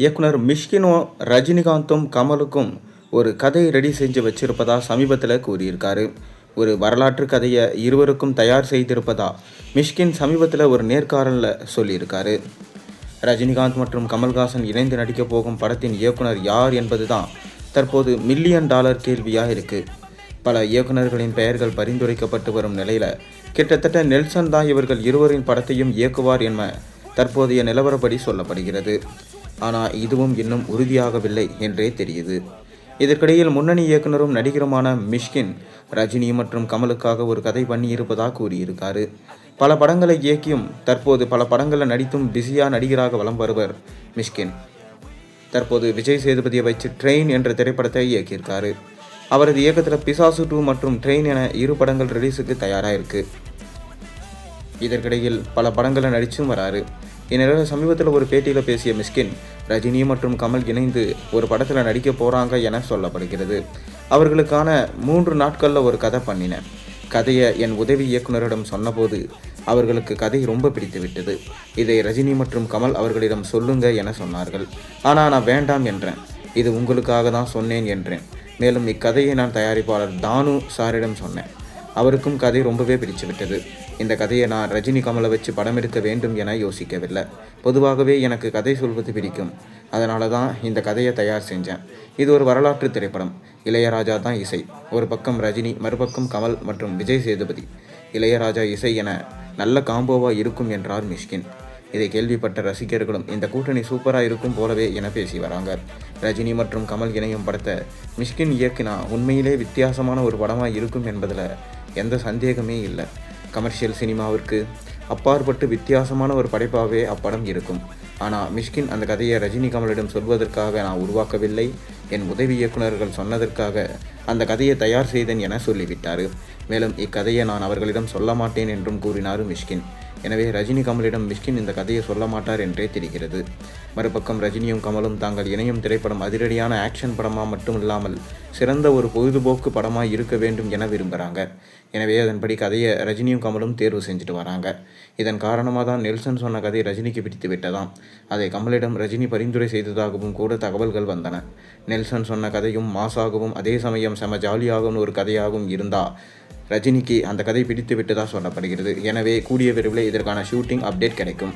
இயக்குனர் மிஷ்கினும் ரஜினிகாந்தும் கமலுக்கும் ஒரு கதை ரெடி செஞ்சு வச்சிருப்பதா சமீபத்தில் கூறியிருக்காரு. ஒரு வரலாற்று கதையை இருவருக்கும் தயார் செய்திருப்பதா மிஷ்கின் சமீபத்தில் ஒரு நேர்காணலில் சொல்லியிருக்காரு. ரஜினிகாந்த் மற்றும் கமல்ஹாசன் இணைந்து நடிக்கப் போகும் படத்தின் இயக்குனர் யார் என்பது தான் தற்போது $1,000,000 கேள்வியாக இருக்குது. பல இயக்குநர்களின் பெயர்கள் பரிந்துரைக்கப்பட்டு வரும் நிலையில் கிட்டத்தட்ட நெல்சன் தான் இவர்கள் இருவரின் படத்தையும் இயக்குவார் என தற்போதைய நிலவரப்படி சொல்லப்படுகிறது. ஆனால் இதுவும் இன்னும் உறுதியாகவில்லை என்றே தெரியுது. இதற்கிடையில் முன்னணி இயக்குனரும் நடிகருமான மிஷ்கின் ரஜினி மற்றும் கமலுக்காக ஒரு கதை பண்ணியிருப்பதாக கூறியிருக்காரு. பல படங்களை இயக்கியும் தற்போது பல படங்களில் நடித்தும் பிஸியாக நடிகராக வலம் வருவர் மிஷ்கின். தற்போது விஜய் சேதுபதியை வச்சு ட்ரெயின் என்ற திரைப்படத்தை இயக்கியிருக்காரு. அவரது இயக்கத்தில் பிசாசு 2 மற்றும் ட்ரெயின் என 2 படங்கள் ரிலீஸுக்கு தயாராக இருக்குது. இதற்கிடையில் பல படங்களில் நடிச்சும் வராரு. இந்நிலையில் சமீபத்தில் ஒரு பேட்டியில் பேசிய மிஷ்கின் ரஜினி மற்றும் கமல் இணைந்து ஒரு படத்தில் நடிக்க போகிறாங்க என சொல்லப்படுகிறது. அவர்களுக்கான 3 நாட்களில் ஒரு கதை பண்ணினேன். கதையை என் உதவி இயக்குனரிடம் சொன்னபோது அவர்களுக்கு கதை ரொம்ப பிடித்து விட்டது. இதை ரஜினி மற்றும் கமல் அவர்களிடம் சொல்லுங்க என சொன்னார்கள். ஆனால் நான் வேண்டாம் என்றேன். இது உங்களுக்காக தான் சொன்னேன் என்றேன். மேலும் இக்கதையை நான் தயாரிப்பாளர் தானு சாரிடம் சொன்னேன். அவருக்கும் கதை ரொம்பவே பிடிச்சு விட்டது. இந்த கதையை நான் ரஜினி கமலை வச்சு படம் எடுக்க வேண்டும் என யோசிக்கவில்லை. பொதுவாகவே எனக்கு கதை சொல்வது பிடிக்கும். அதனால தான் இந்த கதையை தயார் செஞ்சேன். இது ஒரு வரலாற்று திரைப்படம். இளையராஜா தான் இசை. ஒரு பக்கம் ரஜினி, மறுபக்கம் கமல் மற்றும் விஜய் சேதுபதி. இளையராஜா இசை என நல்ல காம்போவாக இருக்கும் என்றார் மிஷ்கின். இதை கேள்விப்பட்ட ரசிகர்களும் இந்த கூட்டணி சூப்பராக இருக்கும் போலவே என பேசி வராங்க. ரஜினி மற்றும் கமல் இணையும் படத்தை மிஷ்கின் இயக்கினா உண்மையிலே வித்தியாசமான ஒரு படமாக இருக்கும் என்பதில் எந்த சந்தேகமே இல்லை. கமர்ஷியல் சினிமாவிற்கு அப்பாற்பட்டு வித்தியாசமான ஒரு படைப்பாகவே அப்படம் இருக்கும். ஆனால் மிஷ்கின் அந்த கதையை ரஜினி கமலிடம் சொல்வதற்காக நான் உருவாக்கவில்லை, என் உதவி இயக்குநர்கள் சொன்னதற்காக அந்த கதையை தயார் செய்தேன் என சொல்லிவிட்டார். மேலும் இக்கதையை நான் அவர்களிடம் சொல்ல மாட்டேன் என்றும் கூறினார் மிஷ்கின். எனவே ரஜினி கமலிடம் மிஷ்கின் இந்த கதையை சொல்ல மாட்டார் என்றே தெரிகிறது. மறுபக்கம் ரஜினியும் கமலும் தாங்கள் இணையும் திரைப்படம் அதிரடியான ஆக்ஷன் படமாக மட்டும் இல்லாமல் சிறந்த ஒரு பொழுதுபோக்கு படமாக இருக்க வேண்டும் என விரும்புகிறாங்க. எனவே அதன்படி கதையை ரஜினியும் கமலும் தேர்வு செஞ்சுட்டு வராங்க. இதன் காரணமாக தான் நெல்சன் சொன்ன கதை ரஜினிக்கு பிடித்து விட்டதாம். அதை கமலிடம் ரஜினி பரிந்துரை செய்ததாகவும் கூட தகவல்கள் வந்தன. நெல்சன் சொன்ன கதையும் மாசாகவும் அதே சமயம் செம ஜாலியாகவும் ஒரு கதையாகவும் இருந்தால் ரஜினிக்கு அந்த கதை பிடித்து விட்டதாக சொல்லப்படுகிறது. எனவே கூடிய விரைவில் இதற்கான ஷூட்டிங் அப்டேட் கிடைக்கும்.